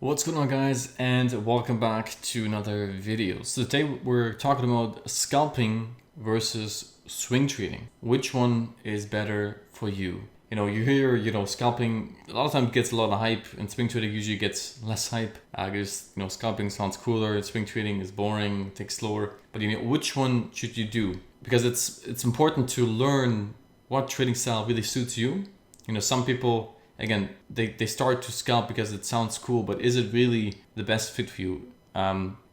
What's going on, guys, and welcome back to another video. So today we're talking about scalping versus swing trading. Which one is better for you? You hear, scalping a lot of times gets a lot of hype, and swing trading usually gets less hype. Because scalping sounds cooler, and swing trading is boring, takes slower. But which one should you do? Because it's important to learn what trading style really suits you. Some people, again, they start to scalp because it sounds cool, but is it really the best fit for you?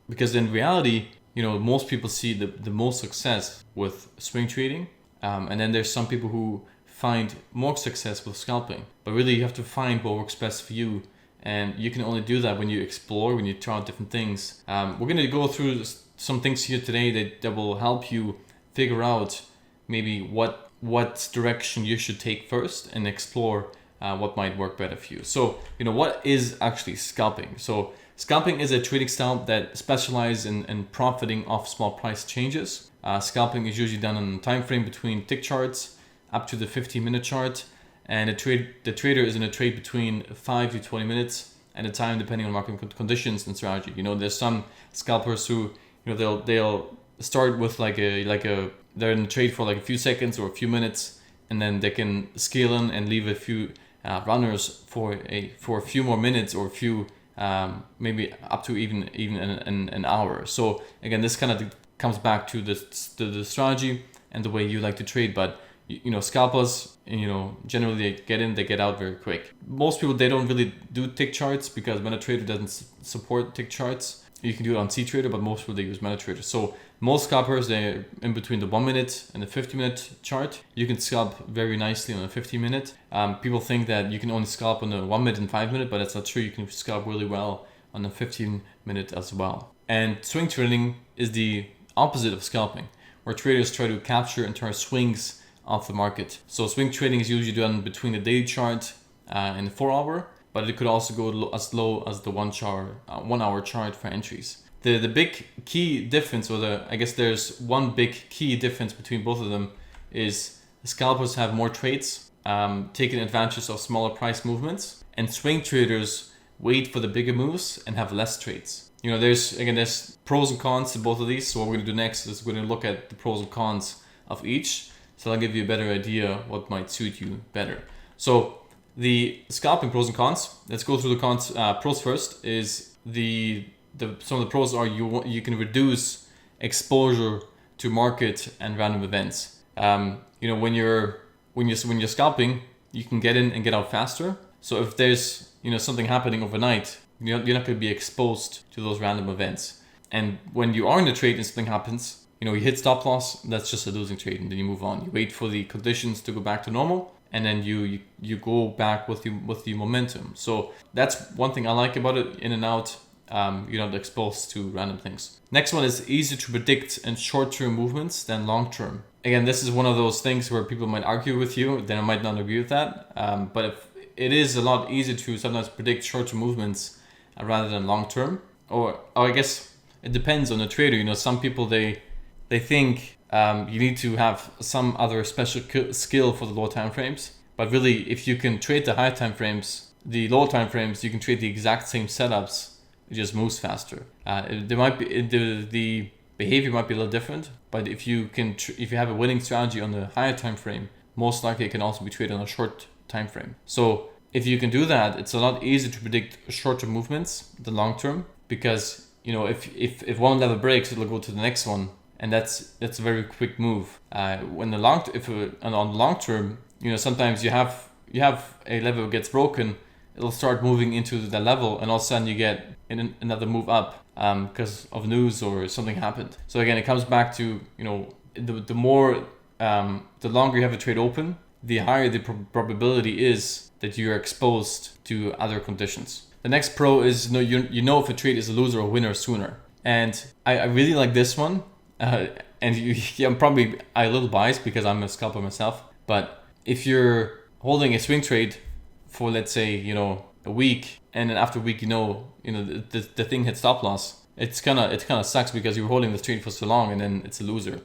Because in reality, most people see the most success with swing trading, and then there's some people who find more success with scalping. But really, you have to find what works best for you, and you can only do that when you explore, when you try out different things. We're going to go through some things here today that will help you figure out maybe what direction you should take first and explore what might work better for you. So, what is actually scalping? So, scalping is a trading style that specializes in profiting off small price changes. Scalping is usually done on a time frame between tick charts up to the 15-minute chart, and the trader is in a trade between 5 to 20 minutes at a time, depending on market conditions and strategy. There's some scalpers who, they'll start with they're in a trade for like a few seconds or a few minutes, and then they can scale in and leave a few runners for a few more minutes or a few maybe up to even an hour. So again, this kind of comes back to the strategy and the way you like to trade. But scalpers, generally they get in, they get out very quick. Most people, they don't really do tick charts because MetaTrader doesn't support tick charts. You can do it on CTrader, but most people, they use MetaTrader. So most scalpers, they're in between the 1 minute and the 50-minute chart. You can scalp very nicely on a 50-minute. People think that you can only scalp on the 1 minute and 5 minute, but that's not true. You can scalp really well on the 15-minute as well. And swing trading is the opposite of scalping, where traders try to capture and turn swings off the market. So swing trading is usually done between the daily chart and the 4-hour, but it could also go as low as the 1 hour chart for entries. The big key difference, there's one big key difference between both of them, is scalpers have more trades, taking advantage of smaller price movements, and swing traders wait for the bigger moves and have less trades. There's pros and cons to both of these. So what we're going to do next is we're going to look at the pros and cons of each. So I'll give you a better idea what might suit you better. So the scalping pros and cons. Let's go through the cons. Pros first is some of the pros are you can reduce exposure to market and random events. When you're scalping, you can get in and get out faster. So if there's something happening overnight, you're not going to be exposed to those random events. And when you are in a trade and something happens, you hit stop loss, that's just a losing trade, and then you move on. You wait for the conditions to go back to normal, and then you go back with the momentum. So that's one thing I like about it. In and out, you're not exposed to random things. Next one is easier to predict in short-term movements than long-term. Again, this is one of those things where people might argue with you, then I might not agree with that. But if it is a lot easier to sometimes predict short-term movements rather than long-term, or I guess it depends on the trader. Some people they think you need to have some other special skill for the low time frames. But really, if you can trade the high time frames, the low time frames, you can trade the exact same setups. It just moves faster. There might be the behavior might be a little different, but if you have a winning strategy on the higher time frame, most likely it can also be traded on a short time frame. So if you can do that, it's a lot easier to predict short-term movements than long-term, because if one level breaks, it'll go to the next one. And that's a very quick move. On the long term, sometimes you have a level gets broken, it'll start moving into the level, and all of a sudden you get another move up because of news or something happened. So again, it comes back to the longer you have a trade open, the higher the probability is that you're exposed to other conditions. The next pro is if a trade is a loser or winner sooner. And I really like this one. I'm probably a little biased because I'm a scalper myself, but if you're holding a swing trade for, let's say, a week, and then after a week, the thing hit stop loss, it kind of sucks because you're holding the trade for so long and then it's a loser.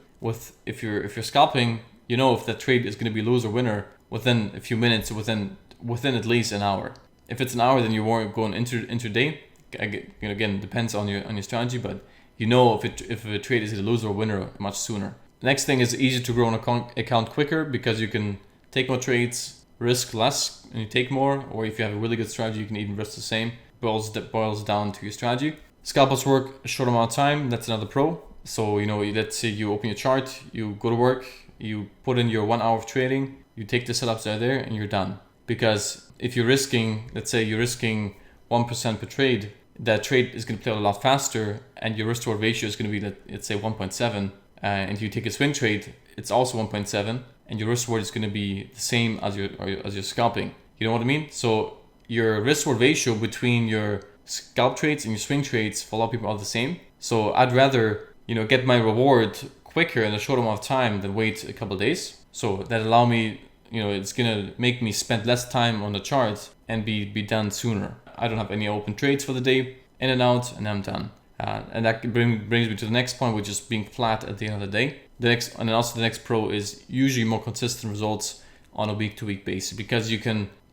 If you're scalping, if that trade is going to be loser or winner within a few minutes, within at least an hour. If it's an hour, then you won't go on intraday. again, depends on your strategy, but you know if a trade is a loser or winner much sooner. The next thing is easier to grow an account quicker because you can take more trades, risk less, and you take more. Or if you have a really good strategy, you can even risk the same. Boils down to your strategy. Scalpers work a short amount of time. That's another pro. So let's say you open your chart, you go to work, you put in your 1 hour of trading, you take the setups that are there, and you're done. Because if you're risking, let's say you're risking 1% per trade, that trade is going to play out a lot faster, and your risk to reward ratio is going to be, let's say, 1.7. And if you take a swing trade, it's also 1.7, and your risk reward is going to be the same as your scalping. You know what I mean? So your risk reward ratio between your scalp trades and your swing trades for a lot of people are the same. So I'd rather get my reward quicker in a short amount of time than wait a couple of days. So that allow me, it's gonna make me spend less time on the chart and be done sooner. I don't have any open trades for the day, in and out, and I'm done. And that brings me to the next point, which is being flat at the end of the day. The next pro is usually more consistent results on a week-to-week basis, because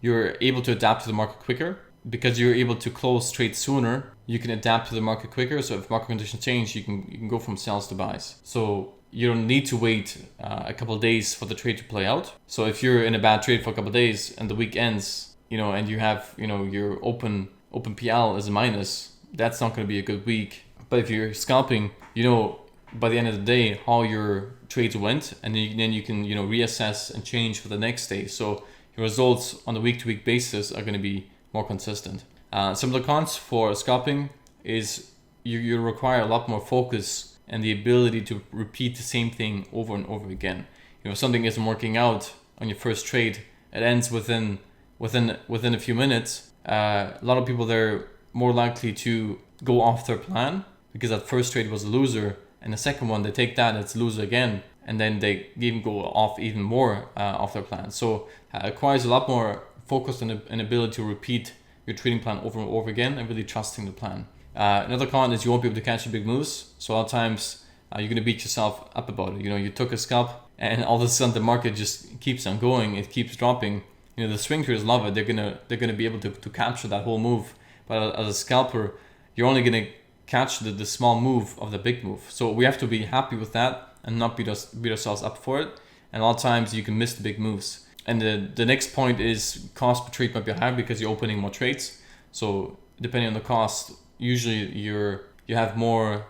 you're able to adapt to the market quicker. Because you're able to close trades sooner, you can adapt to the market quicker. So if market conditions change, you can go from sells to buys. So you don't need to wait a couple of days for the trade to play out. So if you're in a bad trade for a couple of days and the week ends, and you have your open PL as a minus, that's not going to be a good week. But if you're scalping, by the end of the day how your trades went, and then you can reassess and change for the next day. So your results on a week-to-week basis are going to be more consistent. Some of the cons for scalping is you require a lot more focus and the ability to repeat the same thing over and over again. If something isn't working out on your first trade, it ends within a few minutes. A lot of people, they're more likely to go off their plan because that first trade was a loser, and the second one they take that, it's a loser again, and then they even go off even more off their plan. So it requires a lot more focus and an ability to repeat your trading plan over and over again and really trusting the plan. Another con is you won't be able to catch the big moves. So a lot of times you're going to beat yourself up about it. You took a scalp and all of a sudden the market just keeps on going. It keeps dropping. The swing traders love it. They're gonna be able to capture that whole move. But as a scalper, you're only going to catch the small move of the big move. So we have to be happy with that and not beat ourselves up for it. And a lot of times you can miss the big moves. And the next point is cost per trade might be higher because you're opening more trades. So depending on the cost, usually you have more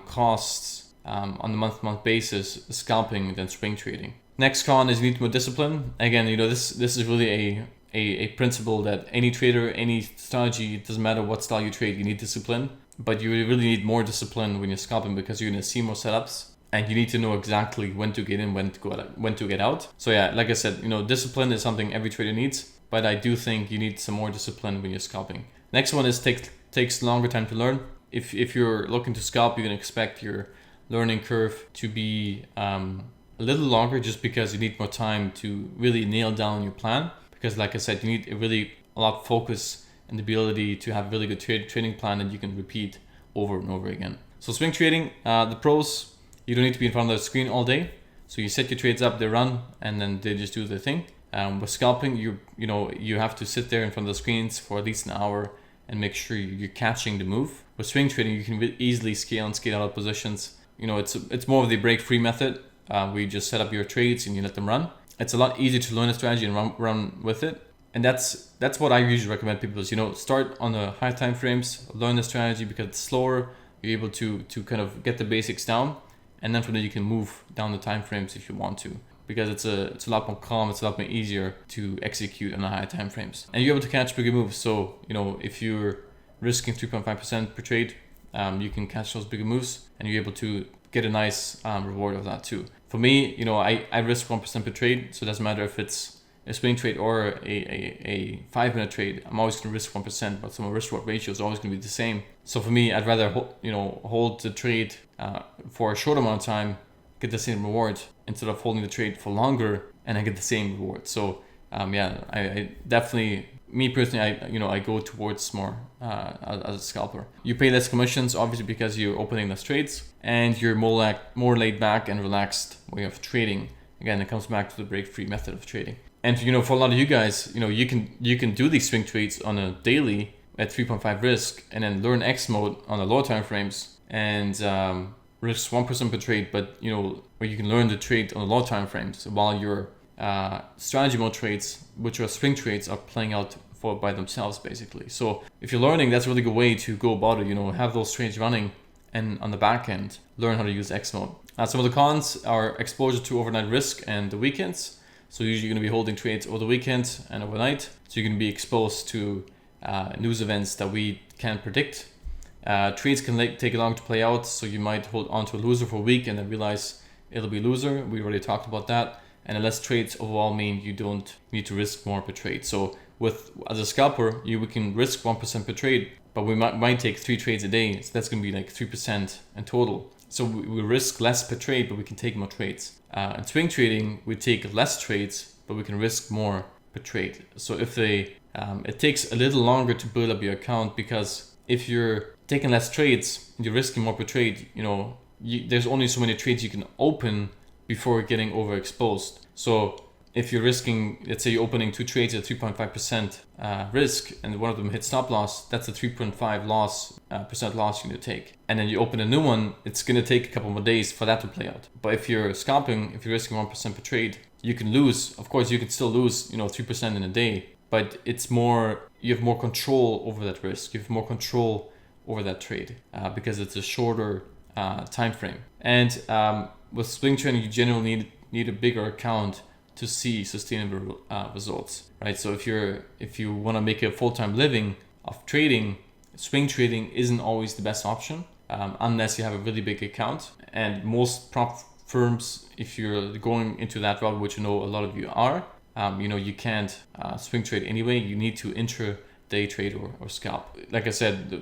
costs on the month-to-month basis scalping than swing trading. Next con is you need more discipline. Again, this is really a principle that any trader, any strategy, it doesn't matter what style you trade, you need discipline. But you really need more discipline when you're scalping because you're going to see more setups. And you need to know exactly when to get in, when to get out. So yeah, like I said, discipline is something every trader needs, but I do think you need some more discipline when you're scalping. Next one is takes longer time to learn. If you're looking to scalp, you can expect your learning curve to be a little longer, just because you need more time to really nail down your plan. Because like I said, you need a lot of focus and the ability to have a really good trading plan that you can repeat over and over again. So swing trading, the pros. You don't need to be in front of the screen all day. So you set your trades up, they run, and then they just do their thing. With scalping, you have to sit there in front of the screens for at least an hour and make sure you're catching the move. With swing trading, you can easily scale out of positions. It's more of the break-free method, where you just set up your trades and you let them run. It's a lot easier to learn a strategy and run with it. And that's what I usually recommend people is, start on the high time frames, learn the strategy because it's slower. You're able to kind of get the basics down. And then from there you can move down the time frames if you want to, because it's a lot more calm, it's a lot more easier to execute on the higher time frames. And you're able to catch bigger moves. So, if you're risking 3.5% per trade, you can catch those bigger moves and you're able to get a nice reward of that too. For me, I risk 1% per trade, so it doesn't matter if it's a swing trade or a 5-minute trade. I'm always going to risk 1%, but so my risk reward ratio is always going to be the same. So for me, I'd rather hold the trade for a short amount of time, get the same reward, instead of holding the trade for longer and I get the same reward. So I definitely, me personally, I go towards more as a scalper. You pay less commissions, obviously, because you're opening less trades, and you're more laid back and relaxed way of trading. Again, it comes back to the break-free method of trading. And for a lot of you guys, you can do these swing trades on a daily at 3.5 risk and then learn X mode on the lower time frames and risk 1% per trade, but where you can learn the trade on the low time frames while your strategy mode trades, which are swing trades, are playing out by themselves basically. So if you're learning, that's a really good way to go about it. Have those trades running, and on the back end, learn how to use X mode. Some of the cons are exposure to overnight risk and the weekends. So usually you're going to be holding trades over the weekend and overnight. So you're going to be exposed to news events that we can't predict. Trades can take long to play out, so you might hold on to a loser for a week and then realize it'll be a loser. We already talked about that. And less trades overall mean you don't need to risk more per trade. So as a scalper, we can risk 1% per trade, but we might take 3 trades a day. So that's going to be like 3% in total. So we risk less per trade, but we can take more trades. In swing trading, we take less trades, but we can risk more per trade. So if it takes a little longer to build up your account, because if you're taking less trades, you're risking more per trade. There's only so many trades you can open before getting overexposed. So if you're risking, let's say you're opening 2 trades at 3.5% risk, and one of them hits stop loss, that's a 3.5% percent loss you need to take. And then you open a new one, it's going to take a couple more days for that to play out. But if you're scalping, if you're risking 1% per trade, you can lose. Of course, you can still lose 3% in a day, but it's more, you have more control over that risk. You have more control over that trade because it's a shorter time frame. And with swing trading, you generally need a bigger account to see sustainable results, right? So if you want to make a full-time living of trading, swing trading isn't always the best option unless you have a really big account. And most prop firms, if you're going into that route, which a lot of you are, you can't swing trade anyway. You need to intraday trade or scalp. Like I said,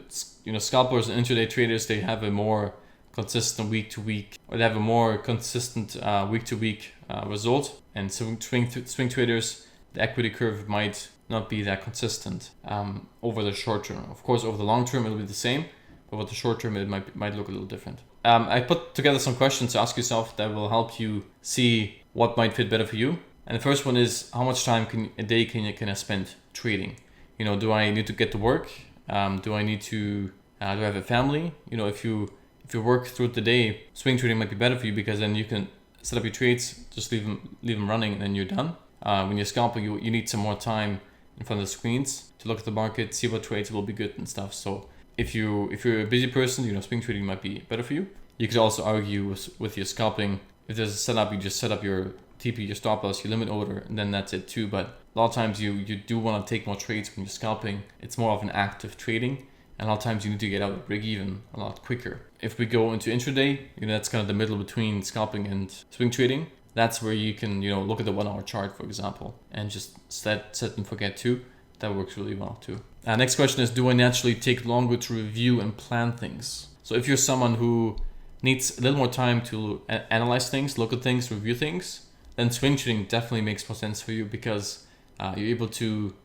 scalpers and intraday traders, they have a more consistent week to week, or they have a more consistent week to week result. And swing traders, the equity curve might not be that consistent over the short term. Of course, over the long term, it'll be the same, but over the short term, it might look a little different. I put together some questions to ask yourself that will help you see what might fit better for you. And the first one is, how much time a day can I spend trading? Do I need to get to work? Do I have a family? If you work through the day, swing trading might be better for you, because then you can set up your trades, just leave them running, and then you're done. When you're scalping, you need some more time in front of the screens to look at the market, see what trades will be good and stuff. So if you're a busy person, swing trading might be better for you. You could also argue with your scalping. If there's a setup, you just set up your TP, your stop loss, your limit order, and then that's it too. But a lot of times you do want to take more trades when you're scalping. It's more of an active trading. And a lot of times you need to get out of break even a lot quicker. If we go into intraday, that's kind of the middle between scalping and swing trading. That's where you can, look at the 1 hour chart, for example, and just set and forget too. That works really well too. Next question is, do I naturally take longer to review and plan things? So if you're someone who needs a little more time to analyze things, look at things, review things, then swing trading definitely makes more sense for you, because you're able to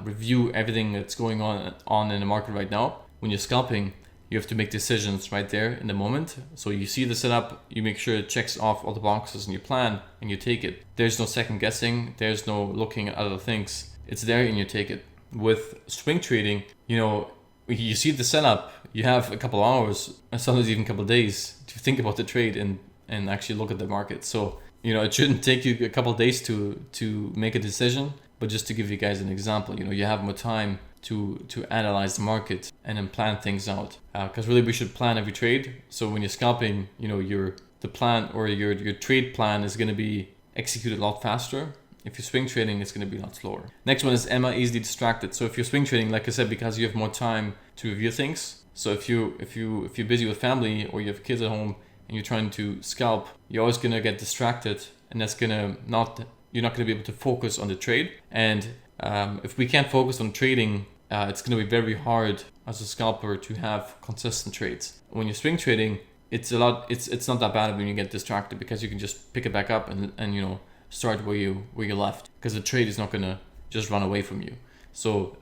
review everything that's going on in the market right now. When you're scalping, you have to make decisions right there in the moment. So you see the setup, you make sure it checks off all the boxes in your plan, and you take it. There's no second guessing. There's no looking at other things. It's there and you take it. With swing trading, you see the setup, you have a couple hours, and sometimes even a couple of days to think about the trade and actually look at the market. So, it shouldn't take you a couple of days to make a decision. But just to give you guys an example, you have more time to analyze the market and then plan things out. Because really we should plan every trade. So when you're scalping, the plan or your trade plan is going to be executed a lot faster. If you're swing trading, it's going to be a lot slower. Next one is, am I easily distracted? So if you're swing trading, like I said, because you have more time to review things. So if you're busy with family, or you have kids at home and you're trying to scalp, you're always going to get distracted, and that's going to you're not going to be able to focus on the trade. And if we can't focus on trading, it's going to be very hard as a scalper to have consistent trades. When you're swing trading, it's not that bad when you get distracted, because you can just pick it back up and start where you left, because the trade is not going to just run away from you. So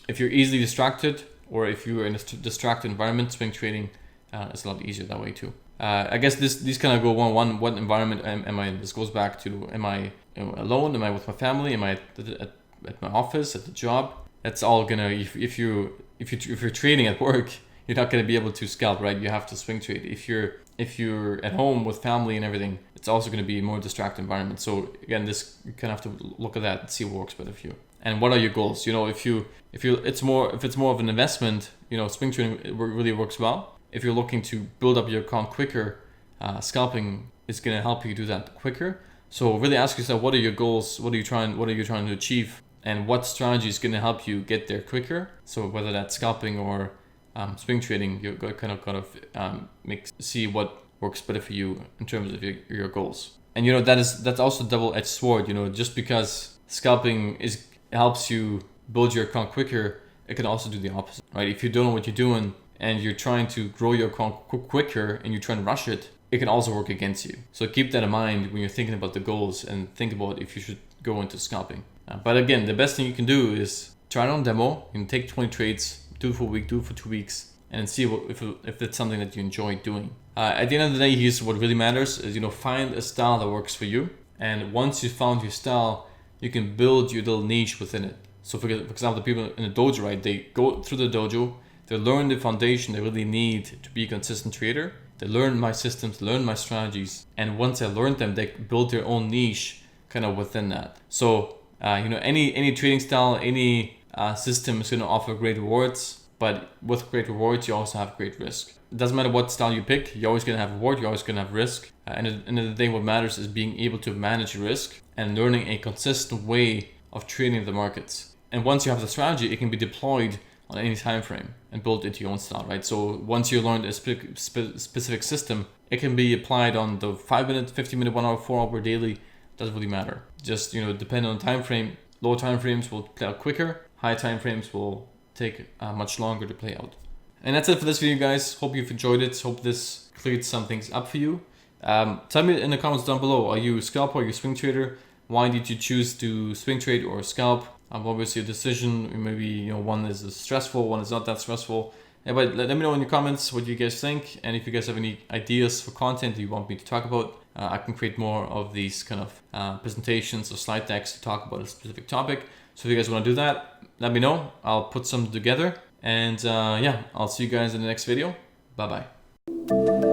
if you're easily distracted, or if you're in a distracted environment, swing trading is a lot easier that way too. I guess these kind of go one. What environment am I in? This goes back to, am I alone? Am I with my family? Am I at my office, at the job? That's all gonna, if if you're trading at work, you're not going to be able to scalp, right? You have to swing trade. If you're at home with family and everything, it's also going to be a more distracted environment. So again, this you kind of have to look at that and see what works better for you. And what are your goals? You know, if it's more of an investment, you know, swing trading really works well. If you're looking to build up your account quicker, scalping is going to help you do that quicker. So really ask yourself, what are your goals? What are you trying to achieve? And what strategy is going to help you get there quicker? So whether that's scalping or swing trading, you kind of see what works better for you in terms of your goals. And you know, that's also a double-edged sword. You know, just because scalping helps you build your account quicker, it can also do the opposite, right? If you don't know what you're doing and you're trying to grow your account quicker and you're trying to rush it, it can also work against you. So keep that in mind when you're thinking about the goals and think about if you should go into scalping. But again, the best thing you can do is try it on demo. You can take 20 trades, do it for a week, do it for 2 weeks, and see if it's something that you enjoy doing. At the end of the day, here's what really matters is, you know, find a style that works for you. And once you found your style, you can build your little niche within it. So for example, the people in the dojo, right? They go through the dojo, they learn the foundation they really need to be a consistent trader. They learn my systems, learn my strategies. And once they learned them, they build their own niche kind of within that. So, you know, any trading style, any system is going to offer great rewards, but with great rewards, you also have great risk. It doesn't matter what style you pick, you're always going to have reward, you're always going to have risk. And at the end of the day, what matters is being able to manage risk and learning a consistent way of trading the markets. And once you have the strategy, it can be deployed on any time frame and built into your own style, right? So once you learned a specific system, it can be applied on the 5 minute, 50 minute, 1 hour, 4 hour daily. Doesn't really matter. Just, you know, depending on the time frame, low time frames will play out quicker. High time frames will take much longer to play out. And that's it for this video, guys. Hope you've enjoyed it. Hope this cleared some things up for you. Tell me in the comments down below, are you a scalper, are you a swing trader? Why did you choose to swing trade or scalp? What was your decision? Maybe, you know, one is stressful, one is not that stressful. Yeah, but let me know in the comments what you guys think. And if you guys have any ideas for content you want me to talk about, I can create more of these kind of presentations or slide decks to talk about a specific topic. So if you guys want to do that, let me know. I'll put some together. And yeah, I'll see you guys in the next video. Bye-bye.